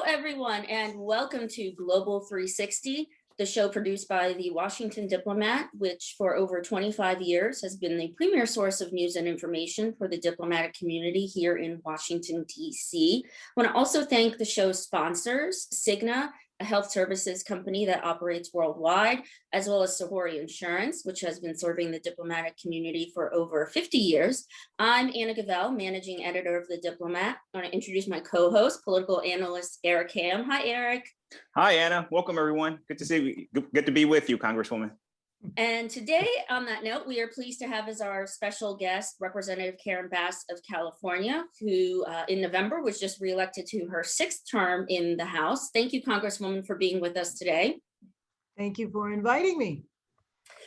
everyone, and welcome to Global 360, the show produced by the Washington Diplomat, which for over 25 years has been the premier source of news and information for the diplomatic community here in Washington, D.C. I want to also thank the show's sponsors, Cigna, a health services company that operates worldwide, as well as Sahori Insurance, which has been serving the diplomatic community for over 50 years. I'm Anna Gawel, managing editor of The Diplomat. I want to introduce my co-host, political analyst Eric Ham. Hi, Eric. Hi, Anna. Welcome, everyone. Good to see you. Good to be with you, Congresswoman. And today, on that note, we are pleased to have as our special guest Representative Karen Bass of California, who in November was just reelected to her 6th term in the House. Thank you, Congresswoman, for being with us today. Thank you for inviting me.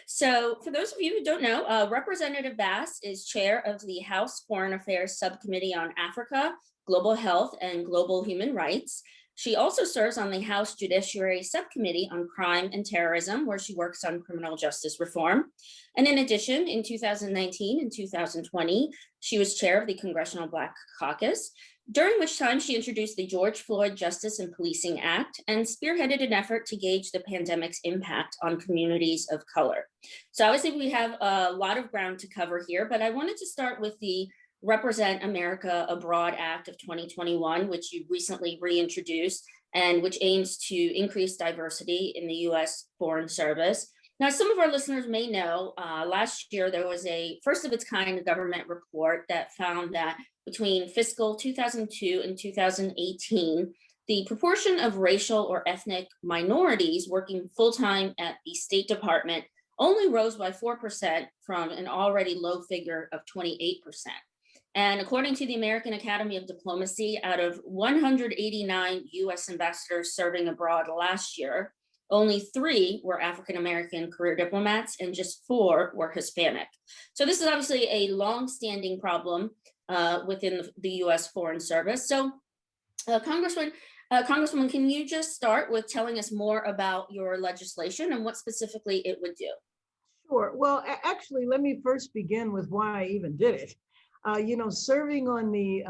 So for those of you who don't know, Representative Bass is chair of the House Foreign Affairs Subcommittee on Africa, Global Health, and Global Human Rights. She also serves on the House Judiciary Subcommittee on Crime and Terrorism, where she works on criminal justice reform. And in addition, in 2019 and 2020, she was chair of the Congressional Black Caucus, during which time she introduced the George Floyd Justice and Policing Act and spearheaded an effort to gauge the pandemic's impact on communities of color. So obviously we have a lot of ground to cover here, but I wanted to start with the Represent America Abroad Act of 2021, which you recently reintroduced and which aims to increase diversity in the U.S. Foreign Service. Now, some of our listeners may know, last year there was a first of its kind government report that found that between fiscal 2002 and 2018, the proportion of racial or ethnic minorities working full-time at the State Department only rose by 4% from an already low figure of 28%. And according to the American Academy of Diplomacy, out of 189 US ambassadors serving abroad last year, only 3 were African-American career diplomats and just 4 were Hispanic. So this is obviously a long-standing problem within the US Foreign Service. So Congresswoman, can you just start with telling us more about your legislation and what specifically it would do? Sure. Well, actually, let me first begin with why I even did it. Serving on the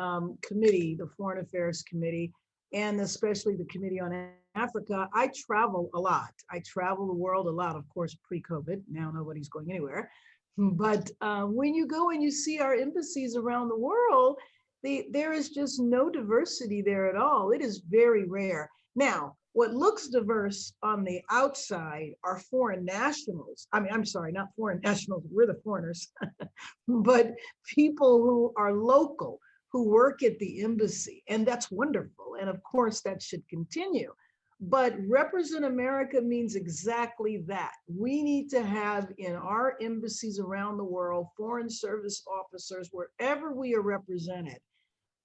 committee, the Foreign Affairs Committee, and especially the Committee on Africa, I travel a lot. I travel the world a lot, of course, pre-COVID. Now nobody's going anywhere. But when you go and you see our embassies around the world, there is just no diversity there at all. It is very rare. Now, what looks diverse on the outside are foreign nationals. I'm sorry, not foreign nationals, we're the foreigners, but people who are local, who work at the embassy, and that's wonderful. And of course that should continue. But Represent America means exactly that. We need to have in our embassies around the world, foreign service officers, wherever we are represented,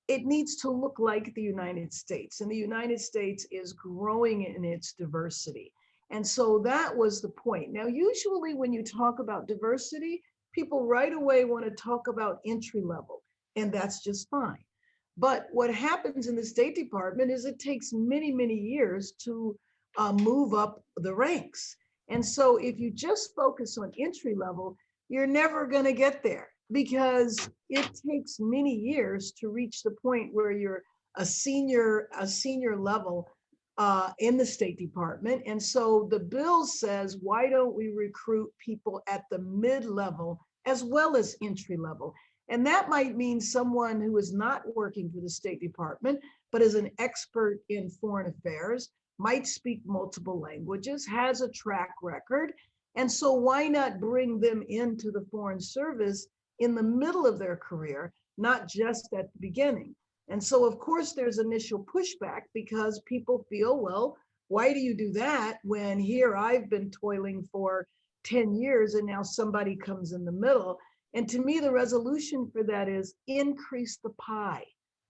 it needs to look like the United States, and the United States is growing in its diversity. And so that was the point. Now, usually when you talk about diversity, people right away want to talk about entry level, and that's just fine. But what happens in the State Department is it takes many, many years to move up the ranks. And so if you just focus on entry level, you're never going to get there, because it takes many years to reach the point where you're a senior level in the State Department. And so the bill says, why don't we recruit people at the mid-level as well as entry level? And that might mean someone who is not working for the State Department, but is an expert in foreign affairs, might speak multiple languages, has a track record. And so why not bring them into the Foreign Service in the middle of their career, not just at the beginning? And so of course there's initial pushback because people feel, well, why do you do that when here I've been toiling for 10 years and now somebody comes in the middle? And to me, the resolution for that is increase the pie.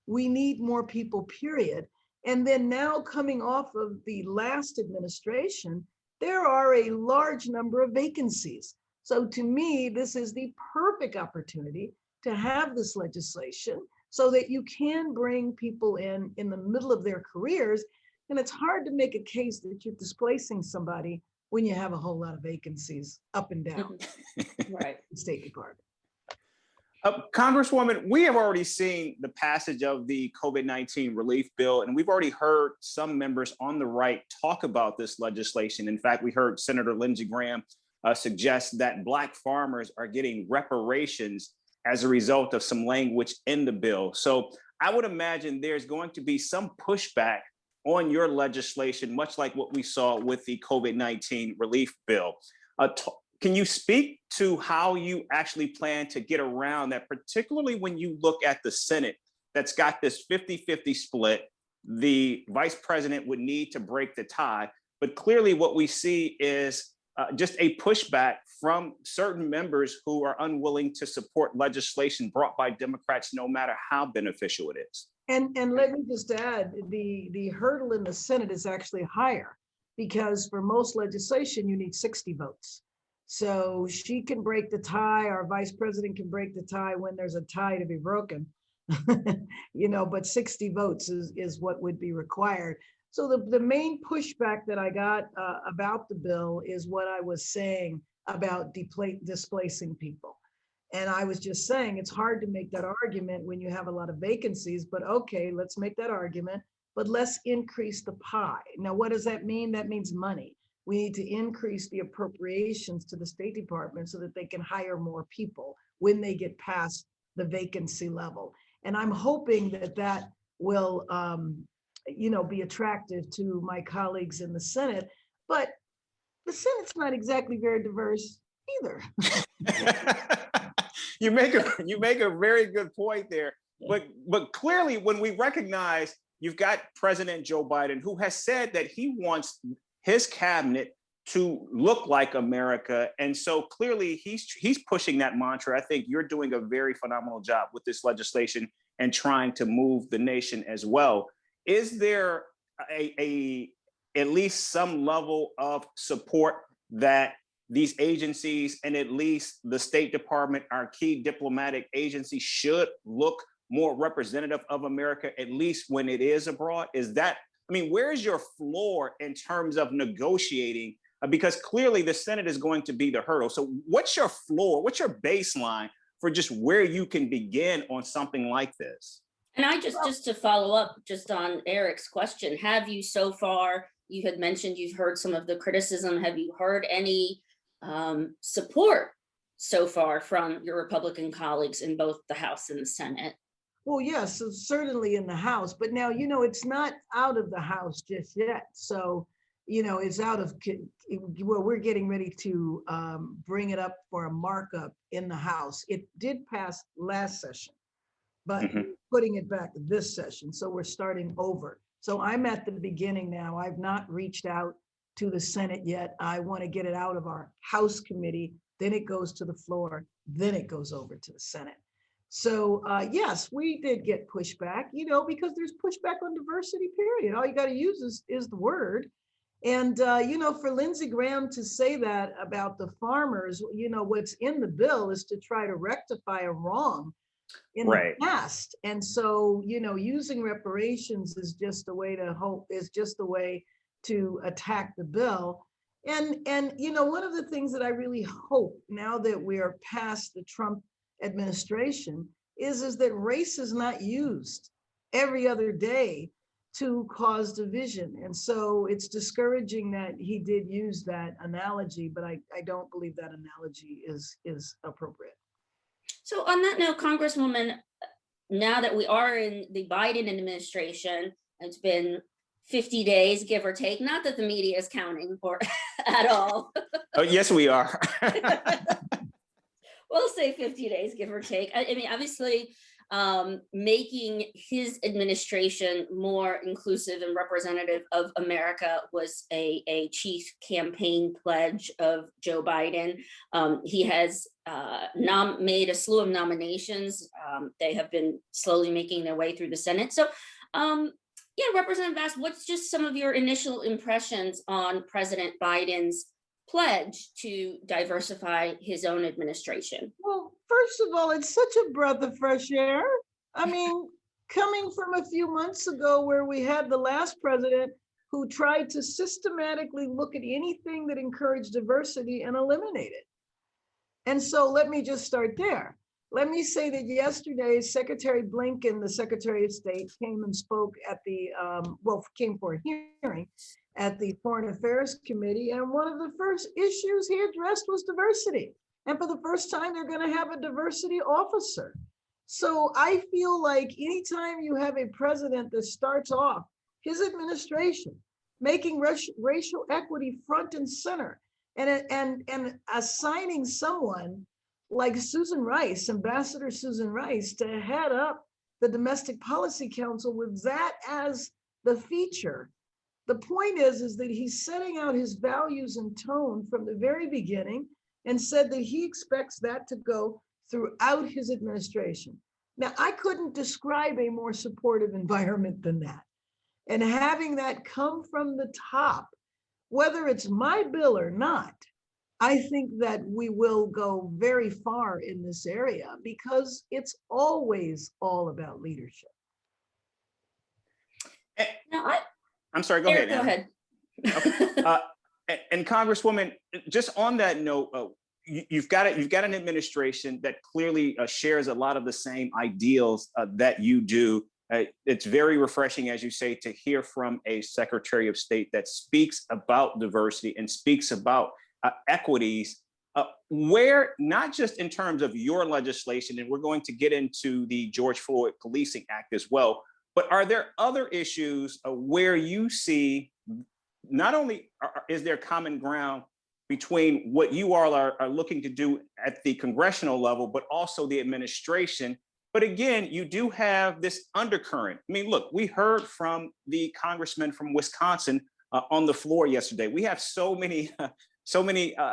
We need more people, period. And then now coming off of the last administration, there are a large number of vacancies. So to me, this is the perfect opportunity to have this legislation so that you can bring people in the middle of their careers. And it's hard to make a case that you're displacing somebody when you have a whole lot of vacancies up and down Right. the State Department. Congresswoman, we have already seen the passage of the COVID-19 relief bill, and we've already heard some members on the right talk about this legislation. In fact, we heard Senator Lindsey Graham suggest that Black farmers are getting reparations as a result of some language in the bill. So I would imagine there's going to be some pushback on your legislation, much like what we saw with the COVID-19 relief bill. Can you speak to how you actually plan to get around that, particularly when you look at the Senate that's got this 50-50 split? The vice president would need to break the tie, but clearly what we see is just a pushback from certain members who are unwilling to support legislation brought by Democrats, no matter how beneficial it is. And let me just add, the hurdle in the Senate is actually higher, because for most legislation, you need 60 votes. So she can break the tie, our vice president can break the tie when there's a tie to be broken, but 60 votes is what would be required. So the main pushback that I got about the bill is what I was saying about displacing people. And I was just saying, it's hard to make that argument when you have a lot of vacancies, but okay, let's make that argument, but let's increase the pie. Now, what does that mean? That means money. We need to increase the appropriations to the State Department so that they can hire more people when they get past the vacancy level. And I'm hoping that that will, be attractive to my colleagues in the Senate, but the Senate's not exactly very diverse either. You make a very good point there, but clearly when we recognize you've got President Joe Biden, who has said that he wants his cabinet to look like America, and so clearly he's pushing that mantra. I think you're doing a very phenomenal job with this legislation and trying to move the nation as well. Is there at least some level of support that these agencies and at least the State Department, our key diplomatic agency, should look more representative of America, at least when it is abroad? Where's your floor in terms of negotiating? Because clearly the Senate is going to be the hurdle. So what's your floor? What's your baseline for just where you can begin on something like this? And I just to follow up just on Eric's question, have you so far, you had mentioned you've heard some of the criticism, have you heard any support so far from your Republican colleagues in both the House and the Senate? Well, yes, so certainly in the House, but now, it's not out of the House just yet. So, it's out of, we're getting ready to bring it up for a markup in the House. It did pass last session, but putting it back this session. So we're starting over. So I'm at the beginning now. I've not reached out to the Senate yet. I want to get it out of our House committee, then it goes to the floor, then it goes over to the Senate. So yes, we did get pushback, because there's pushback on diversity, period. All you got to use is the word. And, for Lindsey Graham to say that about the farmers, what's in the bill is to try to rectify a wrong in the past. And so, using reparations is just a way to attack the bill. And one of the things that I really hope now that we are past the Trump administration is that race is not used every other day to cause division. And so it's discouraging that he did use that analogy, but I don't believe that analogy is appropriate. So on that note, Congresswoman, now that we are in the Biden administration, it's been 50 days, give or take, not that the media is counting or at all. Oh, yes, we are. We'll say 50 days, give or take. Obviously, making his administration more inclusive and representative of America was a chief campaign pledge of Joe Biden. He has made a slew of nominations. They have been slowly making their way through the Senate. So, Representative Bass, what's just some of your initial impressions on President Biden's pledge to diversify his own administration? Well, first of all, it's such a breath of fresh air. Coming from a few months ago where we had the last president who tried to systematically look at anything that encouraged diversity and eliminate it. And so let me just start there. let me say that yesterday, Secretary Blinken, the Secretary of State, came and spoke at the, came for a hearing at the Foreign Affairs Committee. And one of the first issues he addressed was diversity. And for the first time, they're going to have a diversity officer. So I feel like anytime you have a president that starts off his administration making racial equity front and center and assigning someone like Susan Rice, Ambassador Susan Rice, to head up the Domestic Policy Council with that as the feature. The point is that he's setting out his values and tone from the very beginning and said that he expects that to go throughout his administration. Now, I couldn't describe a more supportive environment than that. And having that come from the top, whether it's my bill or not, I think that we will go very far in this area because it's always all about leadership. Now, I'm sorry, go Eric, ahead. Go ahead. Okay. And Congresswoman, just on that note, you've got an administration that clearly shares a lot of the same ideals that you do. It's very refreshing, as you say, to hear from a Secretary of State that speaks about diversity and speaks about equities, where not just in terms of your legislation, and we're going to get into the George Floyd Policing Act as well, but are there other issues where you see not only is there common ground between what you all are looking to do at the congressional level, but also the administration? But again, you do have this undercurrent. I mean, look, we heard from the congressman from Wisconsin on the floor yesterday. We have so many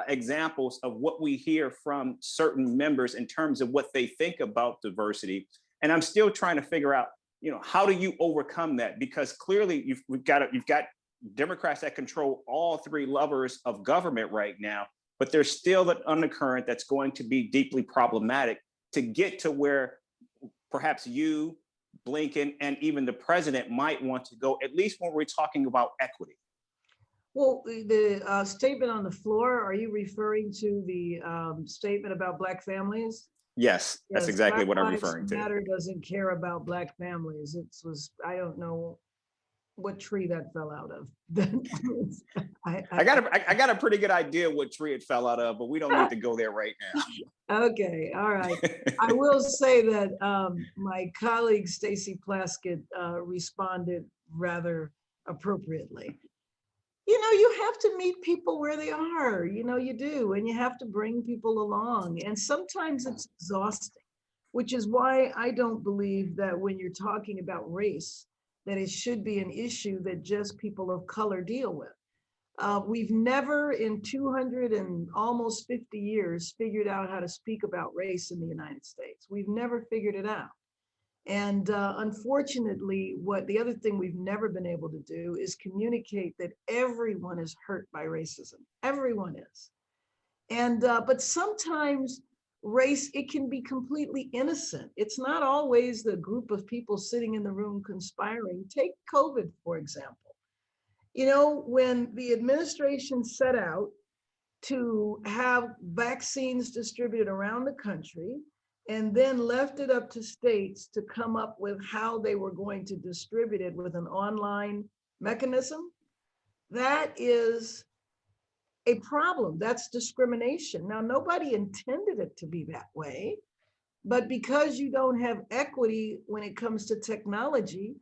examples of what we hear from certain members in terms of what they think about diversity. And I'm still trying to figure out, how do you overcome that? Because clearly you've got Democrats that control all three levers of government right now, but there's still an undercurrent that's going to be deeply problematic to get to where perhaps you, Blinken, and even the president might want to go, at least when we're talking about equity. Well, the statement on the floor, are you referring to the statement about Black families? Yes, that's exactly Black what I'm Lives referring to. Matter doesn't care about Black families. I don't know what tree that fell out of. I got a pretty good idea what tree it fell out of, but we don't need to go there right now. Okay, all right. I will say that my colleague Stacey Plaskett responded rather appropriately. You have to meet people where they are, you do, and you have to bring people along. And sometimes it's exhausting, which is why I don't believe that when you're talking about race, that it should be an issue that just people of color deal with. We've never in 200 and almost 50 years figured out how to speak about race in the United States. We've never figured it out. And unfortunately, the other thing we've never been able to do is communicate that everyone is hurt by racism. Everyone is. And but sometimes race, it can be completely innocent. It's not always the group of people sitting in the room conspiring. Take COVID, for example. When the administration set out to have vaccines distributed around the country, and then left it up to states to come up with how they were going to distribute it with an online mechanism, that is a problem. That's discrimination. Now, nobody intended it to be that way, but because you don't have equity when it comes to technology,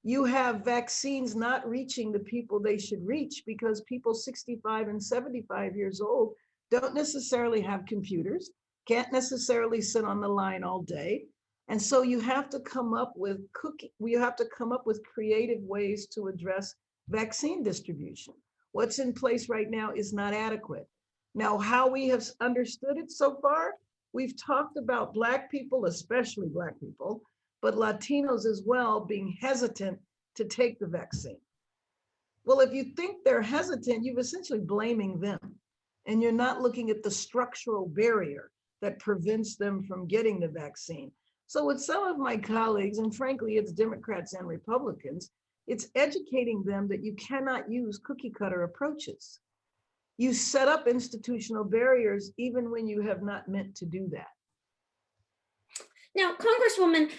you have vaccines not reaching the people they should reach because people 65 and 75 years old don't necessarily have computers, can't necessarily sit on the line all day. And so you have to come up with creative ways to address vaccine distribution. What's in place right now is not adequate. Now, how we have understood it so far, we've talked about Black people, especially Black people, but Latinos as well, being hesitant to take the vaccine. Well, if you think they're hesitant, you're essentially blaming them. And you're not looking at the structural barrier that prevents them from getting the vaccine. So with some of my colleagues, and frankly, it's Democrats and Republicans, it's educating them that you cannot use cookie cutter approaches. You set up institutional barriers even when you have not meant to do that. Now, Congresswoman,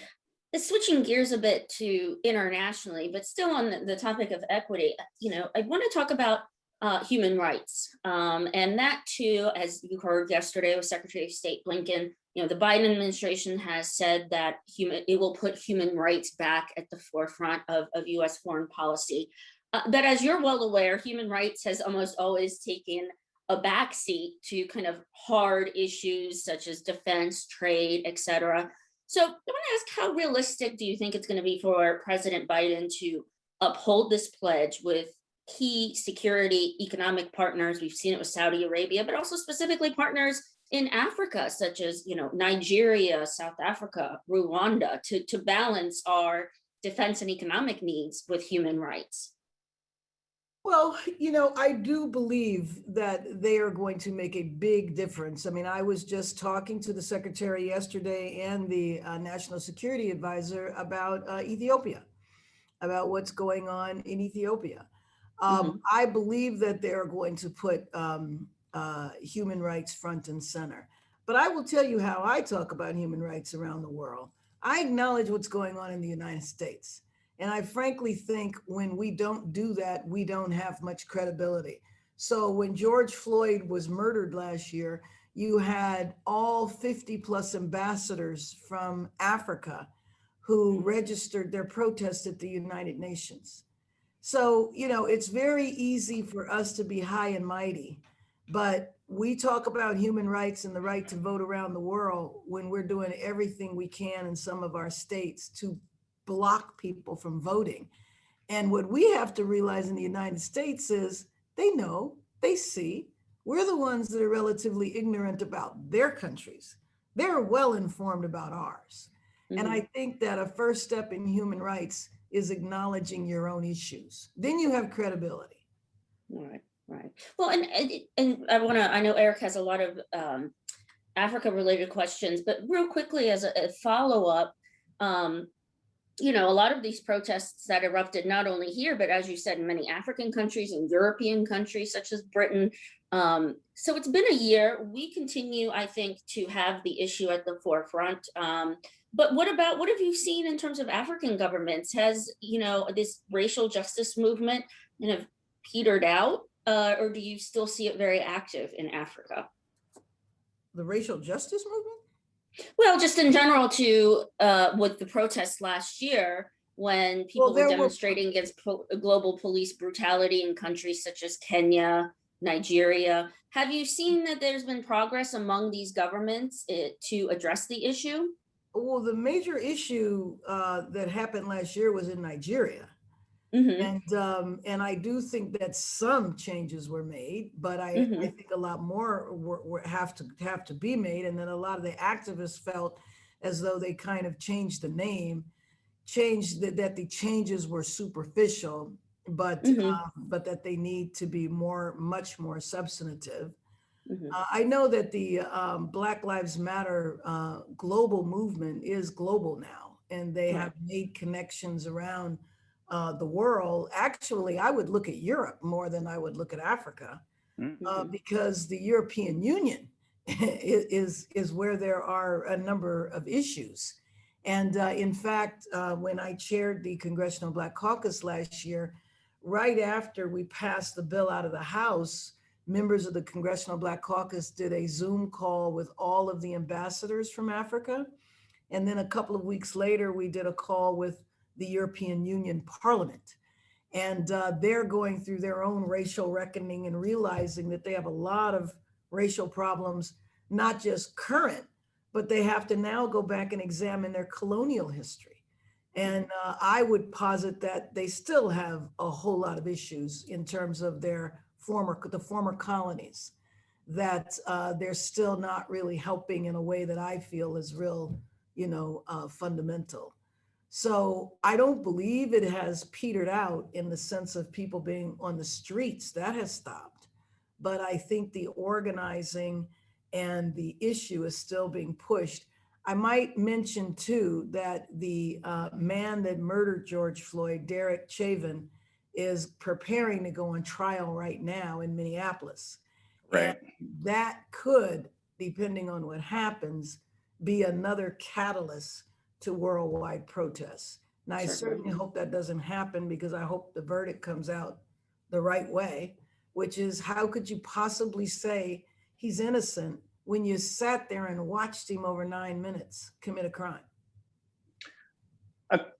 switching gears a bit to internationally, but still on the topic of equity, I want to talk about human rights. And that too, as you heard yesterday with Secretary of State Blinken, the Biden administration has said that it will put human rights back at the forefront of US foreign policy. But as you're well aware, human rights has almost always taken a backseat to kind of hard issues such as defense, trade, et cetera. So I want to ask, how realistic do you think it's going to be for President Biden to uphold this pledge with key security economic partners? We've seen it with Saudi Arabia, but also specifically partners in Africa, such as Nigeria, South Africa, Rwanda, to balance our defense and economic needs with human rights. Well, I do believe that they are going to make a big difference. I mean, I was just talking to the secretary yesterday and the national security advisor about Ethiopia, about what's going on in Ethiopia. I believe that they're going to put human rights front and center. But I will tell you how I talk about human rights around the world. I acknowledge what's going on in the United States. And I frankly think when we don't do that, we don't have much credibility. So when George Floyd was murdered last year, you had all 50 plus ambassadors from Africa who registered their protest at the United Nations. So, it's very easy for us to be high and mighty, but we talk about human rights and the right to vote around the world when we're doing everything we can in some of our states to block people from voting. And what we have to realize in the United States is they know, they see, we're the ones that are relatively ignorant about their countries. They're well informed about ours. And I think that a first step in human rights is acknowledging your own issues. Then you have credibility. Right. Well, and I know Eric has a lot of Africa related questions, but real quickly as a follow-up, a lot of these protests that erupted not only here, but as you said, in many African countries and European countries such as Britain. So it's been a year. We continue, I think, to have the issue at the forefront. But what have you seen in terms of African governments? Has, this racial justice movement kind of petered out, or do you still see it very active in Africa? The racial justice movement? Well, just in general, with the protests last year, when people were demonstrating against global police brutality in countries such as Kenya, Nigeria, have you seen that there's been progress among these governments to address the issue? Well, the major issue that happened last year was in Nigeria. And I do think that some changes were made, but I think a lot more have to be made. And then a lot of the activists felt as though they kind of changed the name, that the changes were superficial, but that they need to be much more substantive. I know that the Black Lives Matter global movement is global now, and they have made connections around the world. Actually, I would look at Europe more than I would look at Africa, because the European Union is where there are a number of issues. And in fact, when I chaired the Congressional Black Caucus last year, right after we passed the bill out of the House, members of the Congressional Black Caucus did a Zoom call with all of the ambassadors from Africa. And then a couple of weeks later, we did a call with the European Union Parliament. And they're going through their own racial reckoning and realizing that they have a lot of racial problems, not just current, but they have to now go back and examine their colonial history. And I would posit that they still have a whole lot of issues in terms of the former colonies, that they're still not really helping in a way that I feel is real, fundamental. So I don't believe it has petered out in the sense of people being on the streets. That has stopped. But I think the organizing and the issue is still being pushed. I might mention too that the man that murdered George Floyd, Derek Chauvin, is preparing to go on trial right now in Minneapolis. Right. And that could, depending on what happens, be another catalyst to worldwide protests. And I Certainly. certainly hope that doesn't happen, because I hope the verdict comes out the right way, which is, how could you possibly say he's innocent when you sat there and watched him over 9 minutes commit a crime?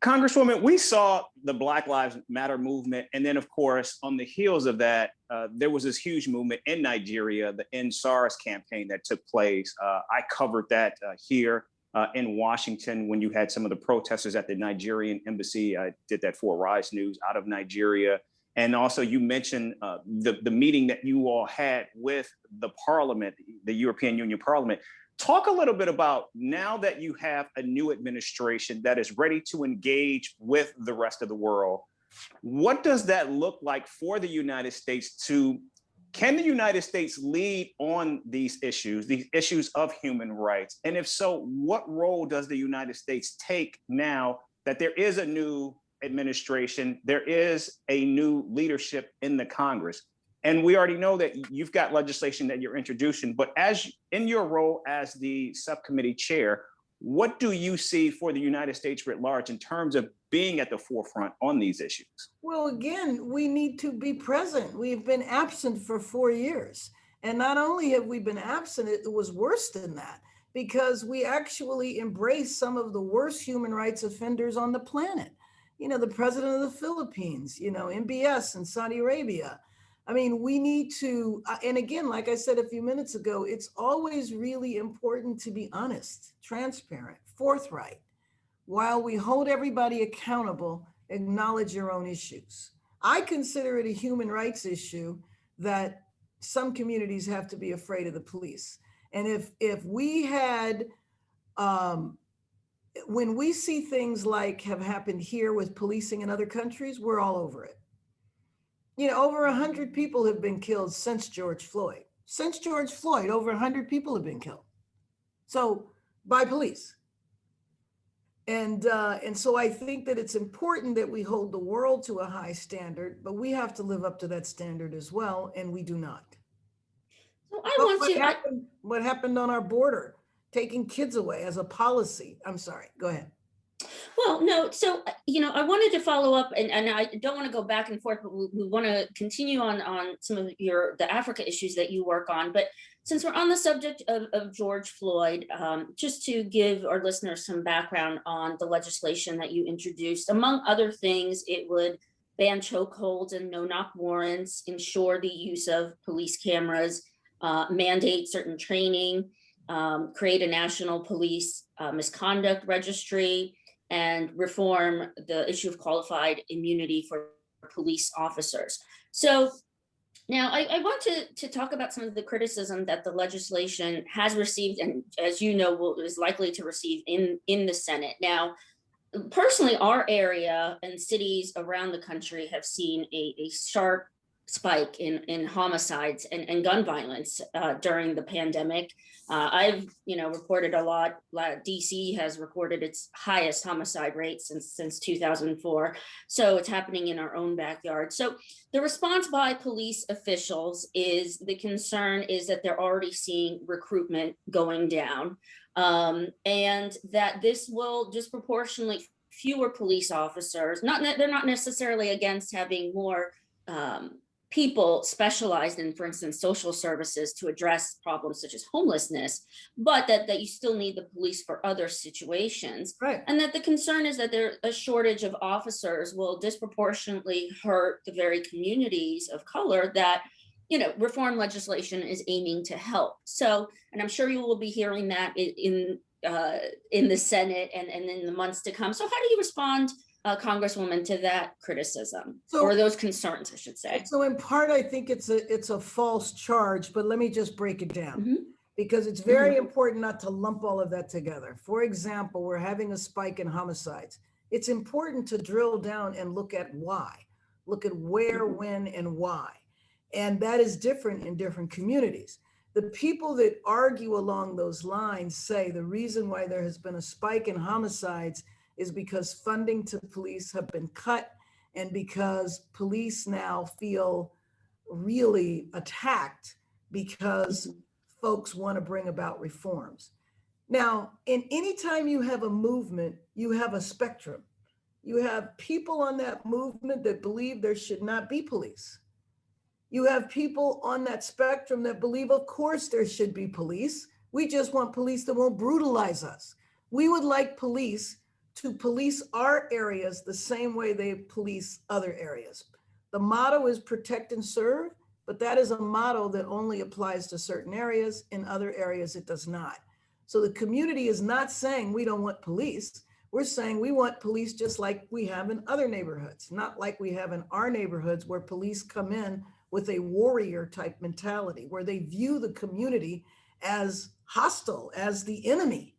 Congresswoman, we saw the Black Lives Matter movement. And then, of course, on the heels of that, there was this huge movement in Nigeria, the End SARS campaign that took place. I covered that here in Washington when you had some of the protesters at the Nigerian embassy. I did that for Rise News out of Nigeria. And also you mentioned the meeting that you all had with the Parliament, the European Union Parliament. Talk a little bit about, now that you have a new administration that is ready to engage with the rest of the world, what does that look like for the United States can the United States lead on these issues of human rights? And if so, what role does the United States take now that there is a new administration, there is a new leadership in the Congress? And we already know that you've got legislation that you're introducing, but as in your role as the subcommittee chair, what do you see for the United States writ large in terms of being at the forefront on these issues? Well, again, we need to be present. We've been absent for 4 years. And not only have we been absent, it was worse than that, because we actually embrace some of the worst human rights offenders on the planet. You know, the president of the Philippines, you know, MBS in Saudi Arabia. I mean, we need to, and again, like I said a few minutes ago, it's always really important to be honest, transparent, forthright. While we hold everybody accountable, acknowledge your own issues. I consider it a human rights issue that some communities have to be afraid of the police. And if we had, when we see things like have happened here with policing in other countries, we're all over it. You know, over 100 people have been killed since George Floyd. Since George Floyd, over 100 people have been killed. So by police. And so I think that it's important that we hold the world to a high standard, but we have to live up to that standard as well, and we do not. So What happened on our border, taking kids away as a policy? I'm sorry, go ahead. Well, no, so, I wanted to follow up, and I don't want to go back and forth, but we want to continue on some of the Africa issues that you work on. But since we're on the subject of George Floyd, just to give our listeners some background on the legislation that you introduced, among other things, it would ban chokeholds and no-knock warrants, ensure the use of police cameras, mandate certain training, create a national police misconduct registry, and reform the issue of qualified immunity for police officers. So now I want to talk about some of the criticism that the legislation has received, and as you know, is likely to receive in the Senate. Now, personally, our area and cities around the country have seen a sharp spike in homicides and gun violence during the pandemic. I've reported a lot. DC has recorded its highest homicide rate since 2004. So it's happening in our own backyard. So the response by police officials is, the concern is that they're already seeing recruitment going down, and that this will disproportionately fewer police officers. They're not necessarily against having more people specialized in, for instance, social services to address problems such as homelessness, but that you still need the police for other situations. Right. And that the concern is that a shortage of officers will disproportionately hurt the very communities of color that, reform legislation is aiming to help. So, and I'm sure you will be hearing that in the Senate and in the months to come. So how do you respond, Congresswoman, to that criticism, or those concerns, I should say? So in part, I think it's a false charge, but let me just break it down, because it's very important not to lump all of that together. For example, we're having a spike in homicides. It's important to drill down and look at why, look at where, when, and why. And that is different in different communities. The people that argue along those lines say the reason why there has been a spike in homicides is because funding to police have been cut, and because police now feel really attacked because folks want to bring about reforms. Now, in any time you have a movement, you have a spectrum. You have people on that movement that believe there should not be police. You have people on that spectrum that believe, of course, there should be police. We just want police that won't brutalize us. We would like police to police our areas the same way they police other areas. The motto is protect and serve, but that is a motto that only applies to certain areas. In other areas, it does not. So the community is not saying we don't want police. We're saying we want police just like we have in other neighborhoods, not like we have in our neighborhoods where police come in with a warrior type mentality, where they view the community as hostile, as the enemy.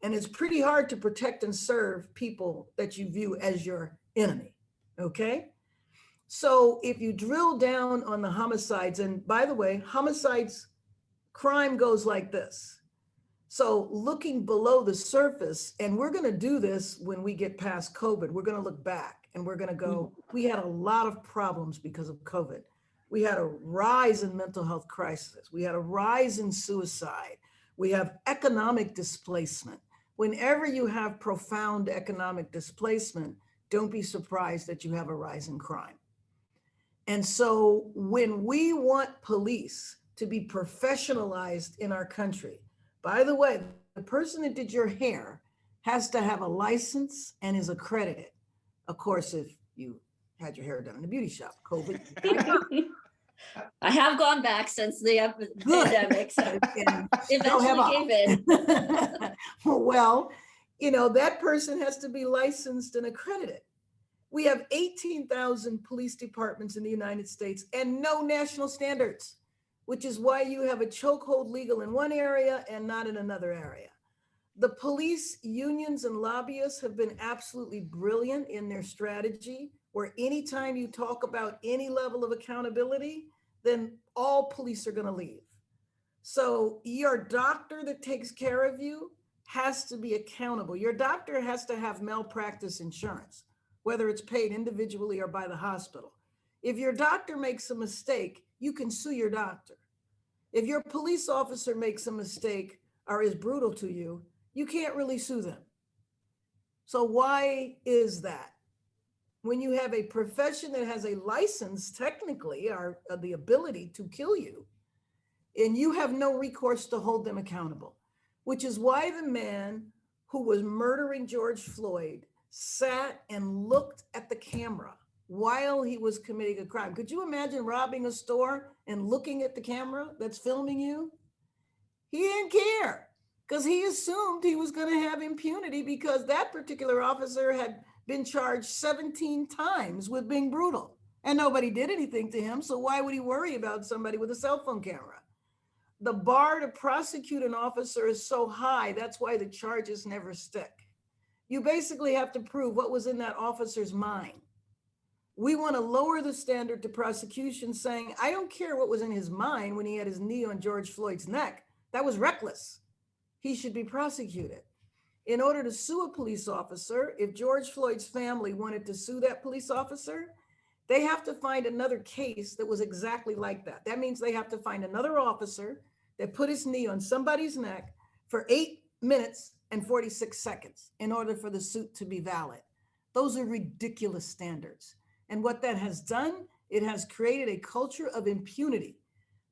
And it's pretty hard to protect and serve people that you view as your enemy, okay? So if you drill down on the homicides, and by the way, homicides, crime goes like this. So looking below the surface, and we're going to do this when we get past COVID, we're going to look back and we're going to go, we had a lot of problems because of COVID. We had a rise in mental health crisis. We had a rise in suicide. We have economic displacement. Whenever you have profound economic displacement, don't be surprised that you have a rise in crime. And so when we want police to be professionalized in our country, by the way, the person that did your hair has to have a license and is accredited. Of course, if you had your hair done in a beauty shop, COVID. I have gone back since the pandemic, so eventually gave in. Well, you know, that person has to be licensed and accredited. We have 18,000 police departments in the United States and no national standards, which is why you have a chokehold legal in one area and not in another area. The police unions and lobbyists have been absolutely brilliant in their strategy, where anytime you talk about any level of accountability, then all police are going to leave. So your doctor that takes care of you has to be accountable. Your doctor has to have malpractice insurance, whether it's paid individually or by the hospital. If your doctor makes a mistake, you can sue your doctor. If your police officer makes a mistake or is brutal to you, you can't really sue them. So why is that? When you have a profession that has a license, technically, or the ability to kill you, and you have no recourse to hold them accountable, which is why the man who was murdering George Floyd sat and looked at the camera while he was committing a crime. Could you imagine robbing a store and looking at the camera that's filming you? He didn't care because he assumed he was going to have impunity because that particular officer had been charged 17 times with being brutal and nobody did anything to him. So why would he worry about somebody with a cell phone camera? The bar to prosecute an officer is so high. That's why the charges never stick. You basically have to prove what was in that officer's mind. We want to lower the standard to prosecution, saying, I don't care what was in his mind when he had his knee on George Floyd's neck. That was reckless. He should be prosecuted. In order to sue a police officer, if George Floyd's family wanted to sue that police officer, they have to find another case that was exactly like that. That means they have to find another officer that put his knee on somebody's neck for 8 minutes and 46 seconds in order for the suit to be valid. Those are ridiculous standards. And what that has done, it has created a culture of impunity.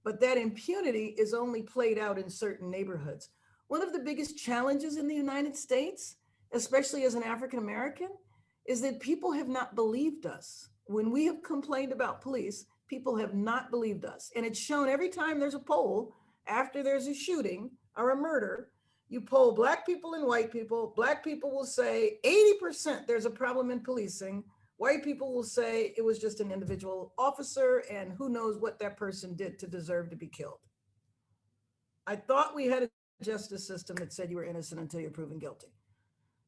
But that impunity is only played out in certain neighborhoods. One of the biggest challenges in the United States, especially as an African American, is that people have not believed us. When we have complained about police, people have not believed us. And it's shown every time there's a poll, after there's a shooting or a murder, you poll Black people and white people. Black people will say 80% there's a problem in policing. White people will say it was just an individual officer and who knows what that person did to deserve to be killed. I thought we had a justice system that said you were innocent until you're proven guilty.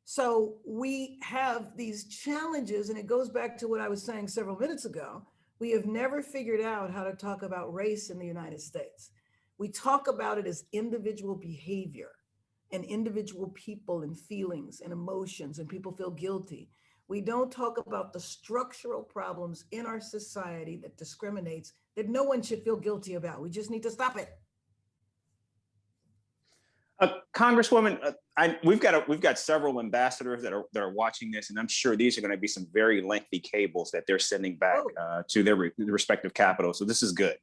So we have these challenges, and it goes back to what I was saying several minutes ago. We have never figured out how to talk about race in the United States. We talk about it as individual behavior and individual people and feelings and emotions, and people feel guilty. We don't talk about the structural problems in our society that discriminates, that no one should feel guilty about. We just need to stop it. Congresswoman, we've got several ambassadors that are watching this, and I'm sure these are going to be some very lengthy cables that they're sending back to their respective capitals. So this is good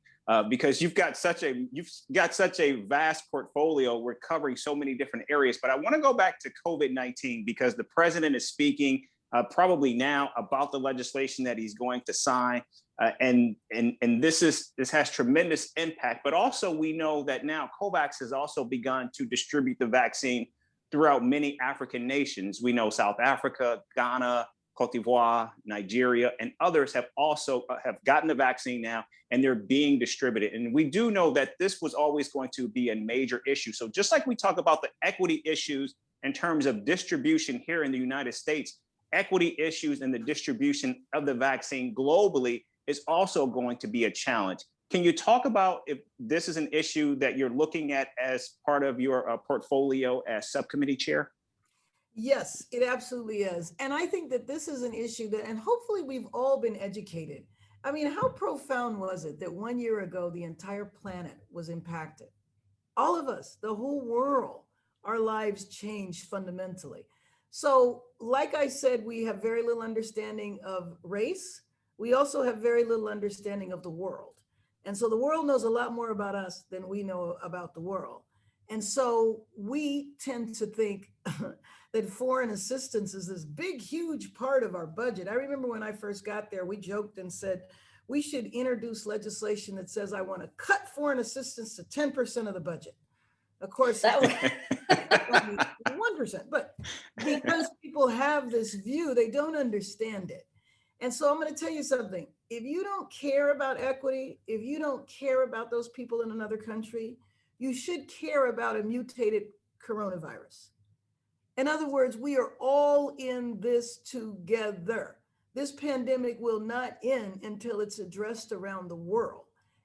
because you've got such a vast portfolio. We're covering so many different areas, but I want to go back to COVID-19 because the president is speaking probably now about the legislation that he's going to sign. And this has tremendous impact, but also we know that now COVAX has also begun to distribute the vaccine throughout many African nations. We know South Africa, Ghana, Cote d'Ivoire, Nigeria, and others have also have gotten the vaccine now, and they're being distributed. And we do know that this was always going to be a major issue. So just like we talk about the equity issues in terms of distribution here in the United States, equity issues in the distribution of the vaccine globally is also going to be a challenge. Can you talk about if this is an issue that you're looking at as part of your portfolio as subcommittee chair? Yes, it absolutely is. And I think that this is an issue that, and hopefully we've all been educated. I mean, how profound was it that 1 year ago, the entire planet was impacted? All of us, the whole world, our lives changed fundamentally. So like I said, we have very little understanding of race. We also have very little understanding of the world. And so the world knows a lot more about us than we know about the world. And so we tend to think that foreign assistance is this big, huge part of our budget. I remember when I first got there, we joked and said, we should introduce legislation that says I want to cut foreign assistance to 10% of the budget. Of course, that was 1%, but because people have this view, they don't understand it. And so I'm going to tell you something. If you don't care about equity, if you don't care about those people in another country, you should care about a mutated coronavirus. In other words, we are all in this together. This pandemic will not end until it's addressed around the world.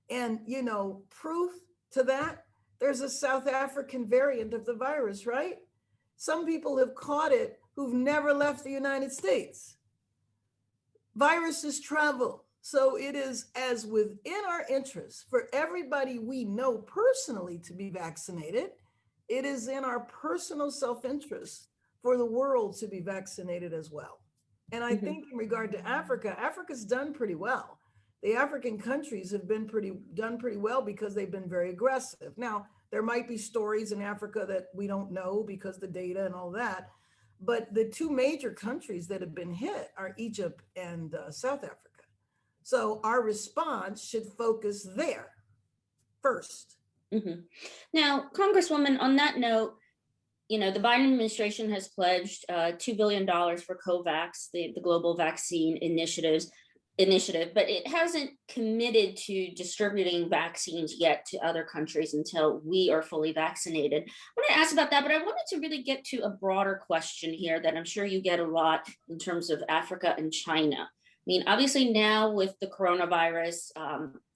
And, you know, proof to that, there's a South African variant of the virus, right? Some people have caught it who've never left the United States. Viruses travel. So it is as within our interest for everybody we know personally to be vaccinated. It is in our personal self-interest for the world to be vaccinated as well. And I think in regard to Africa, Africa's done pretty well. The African countries have been done pretty well because they've been very aggressive. Now, there might be stories in Africa that we don't know because the data and all that. But the two major countries that have been hit are Egypt and South Africa. So our response should focus there first. Now, Congresswoman, on that note, you know, the Biden administration has pledged $2 billion for COVAX, the global vaccine initiative, but it hasn't committed to distributing vaccines yet to other countries until we are fully vaccinated. I want to ask about that, but I wanted to really get to a broader question here that I'm sure you get a lot in terms of Africa and China. I mean, obviously now with the coronavirus,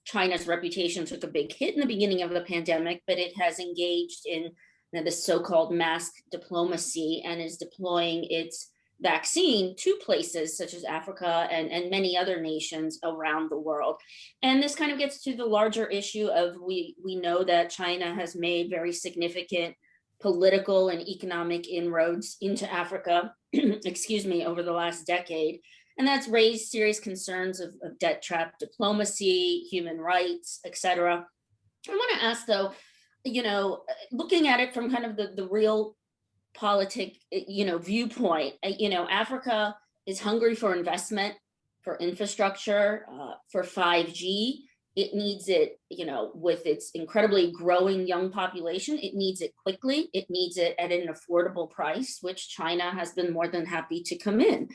China's reputation took a big hit in the beginning of the pandemic, but it has engaged in the so-called mask diplomacy and is deploying its vaccine to places such as Africa and many other nations around the world. And this kind of gets to the larger issue of we know that China has made very significant political and economic inroads into Africa, excuse me, over the last decade. And that's raised serious concerns of debt trap diplomacy, human rights, et cetera. I want to ask though, you know, looking at it from kind of the real politic, you know, viewpoint, you know, Africa is hungry for investment, for infrastructure, for 5G. It needs it, you know, with its incredibly growing young population, it needs it quickly. It needs it at an affordable price, which China has been more than happy to come in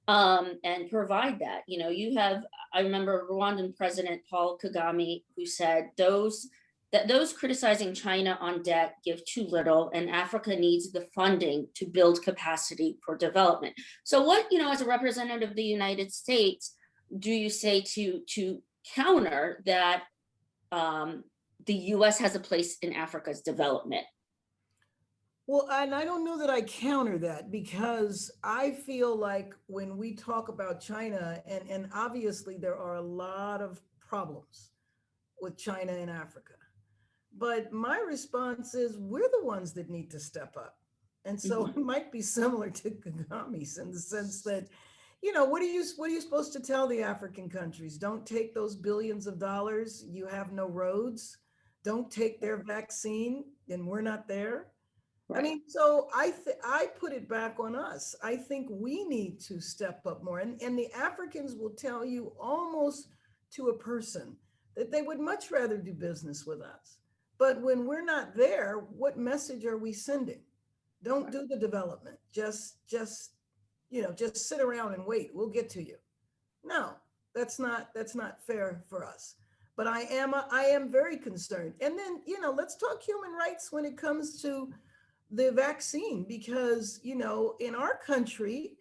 and provide that. You know, you have, I remember Rwandan President Paul Kagame, who said those criticizing China on debt give too little, and Africa needs the funding to build capacity for development. So what, you know, as a representative of the United States, do you say to counter that the US has a place in Africa's development? Well, and I don't know that I counter that, because I feel like when we talk about China, and obviously there are a lot of problems with China and Africa. But my response is we're the ones that need to step up. And so Mhm. it might be similar to Kagami's in the sense that, what are you supposed to tell the African countries? Don't take those billions of dollars. You have no roads. Don't take their vaccine, and we're not there. I Right. mean, so I put it back on us. I think we need to step up more. And the Africans will tell you almost to a person that they would much rather do business with us. But when we're not there, what message are we sending? Don't Right. do the development. Just sit around and wait. We'll get to you. No, that's not fair for us. But I am very concerned. And then, let's talk human rights when it comes to the vaccine, because in our country,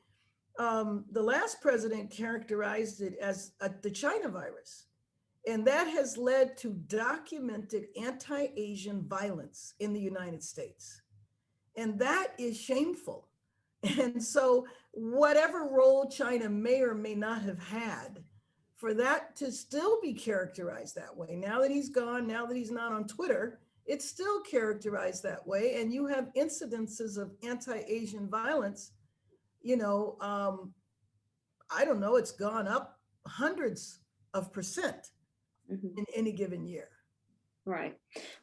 the last president characterized it as the China virus, and that has led to documented anti-Asian violence in the United States, and that is shameful. And so, whatever role China may or may not have had, for that to still be characterized that way, now that he's gone, now that he's not on Twitter, it's still characterized that way. And you have incidences of anti Asian violence, you know, um, I don't know, it's gone up hundreds of percent Mhm. in any given year. Right.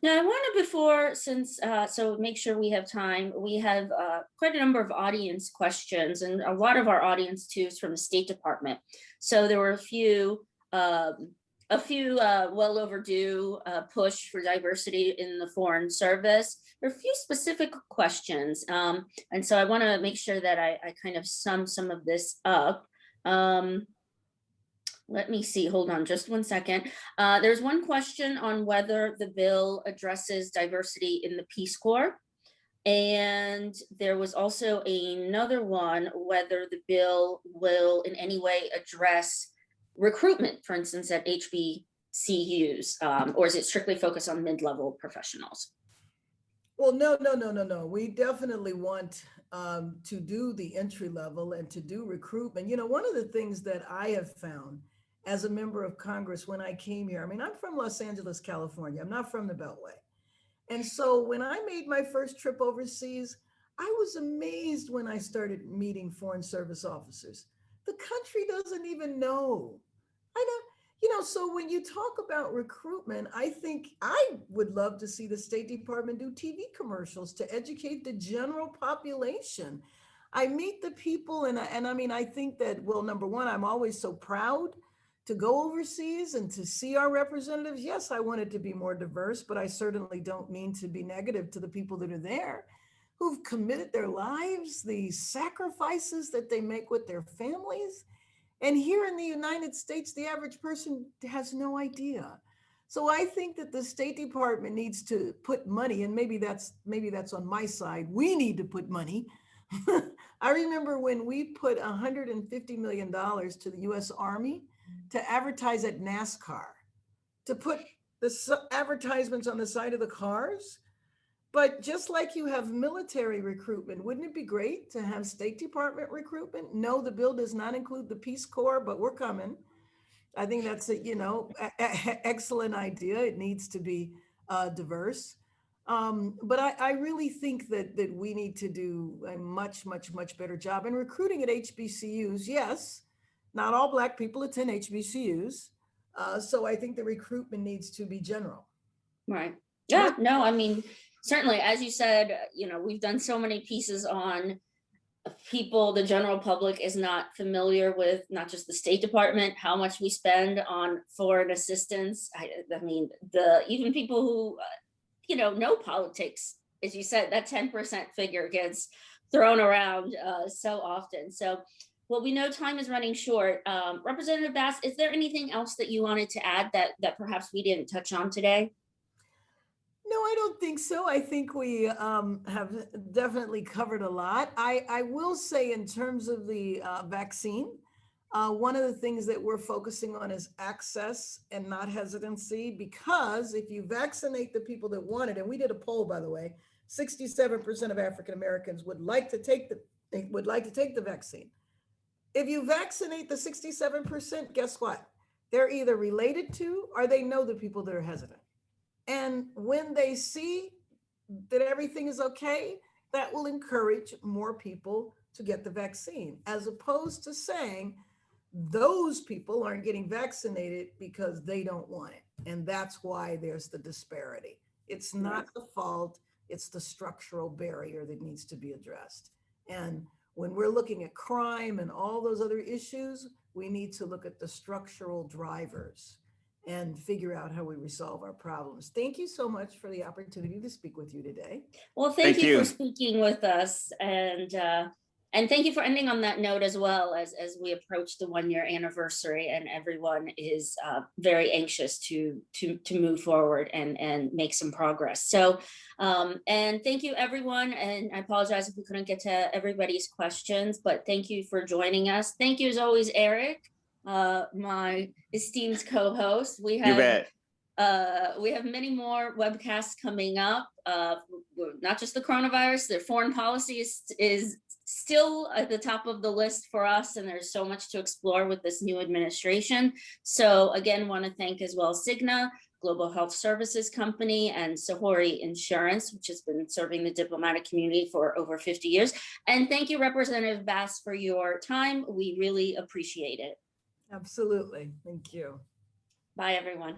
Now, I wanted before, since, so make sure we have time, we have quite a number of audience questions, and a lot of our audience too is from the State Department. So there were a few well overdue push for diversity in the Foreign Service. There are a few specific questions. And so I want to make sure that I kind of sum some of this up. Um, Let me see, hold on just one second. There's one question on whether the bill addresses diversity in the Peace Corps. And there was also another one, whether the bill will in any way address recruitment, for instance, at HBCUs, or is it strictly focused on mid-level professionals? Well, no, no, no, no, no. We definitely want to do the entry level and to do recruitment. One of the things that I have found as a member of Congress when I came here, I mean, I'm from Los Angeles, California. I'm not from the Beltway. And so when I made my first trip overseas, I was amazed when I started meeting Foreign Service officers. The country doesn't even know. I don't, so when you talk about recruitment, I think I would love to see the State Department do TV commercials to educate the general population. I meet the people, and I mean, I think that, well, number one, I'm always so proud to go overseas and to see our representatives. Yes, I want it to be more diverse, but I certainly don't mean to be negative to the people that are there who've committed their lives, the sacrifices that they make with their families. And here in the United States, the average person has no idea. So I think that the State Department needs to put money, and maybe that's on my side. We need to put money. I remember when we put $150 million to the US Army to advertise at NASCAR, to put the advertisements on the side of the cars. But just like you have military recruitment, wouldn't it be great to have State Department recruitment? No, the bill does not include the Peace Corps, but we're coming. I think that's excellent idea. It needs to be diverse. But I really think that we need to do a much, much, much better job in recruiting at HBCUs. Yes, not all Black people attend HBCUs. So I think the recruitment needs to be general. Right. But Yeah, no, I mean, certainly, as you said, we've done so many pieces on people, the general public is not familiar with not just the State Department, how much we spend on foreign assistance. I mean, even people who, know politics, as you said, that 10% figure gets thrown around so often. So, well, we know time is running short. Representative Bass, is there anything else that you wanted to add that perhaps we didn't touch on today? no, I don't think so. I think we have definitely covered a lot. I will say, in terms of the vaccine, one of the things that we're focusing on is access and not hesitancy, because if you vaccinate the people that want it, and we did a poll, by the way, 67% of African Americans would like to take the vaccine. If you vaccinate the 67%, guess what? They're either related to or they know the people that are hesitant. And when they see that everything is okay, that will encourage more people to get the vaccine, as opposed to saying those people aren't getting vaccinated because they don't want it. And that's why there's the disparity. It's not the fault, it's the structural barrier that needs to be addressed. And when we're looking at crime and all those other issues, we need to look at the structural drivers and figure out how we resolve our problems. Thank you so much for the opportunity to speak with you today. Well, thank you for speaking with us, and thank you for ending on that note as well, as we approach the 1-year anniversary, and everyone is very anxious to move forward and make some progress. So, and thank you everyone, and I apologize if we couldn't get to everybody's questions, but thank you for joining us. Thank you as always, Eric, my esteemed co-host. We have many more webcasts coming up. Not just the coronavirus, the foreign policy is still at the top of the list for us, and there's so much to explore with this new administration. So again, want to thank as well Cigna, Global Health Services Company, and Sahori Insurance, which has been serving the diplomatic community for over 50 years. And thank you, Representative Bass, for your time. We really appreciate it. Absolutely. Thank you. Bye, everyone.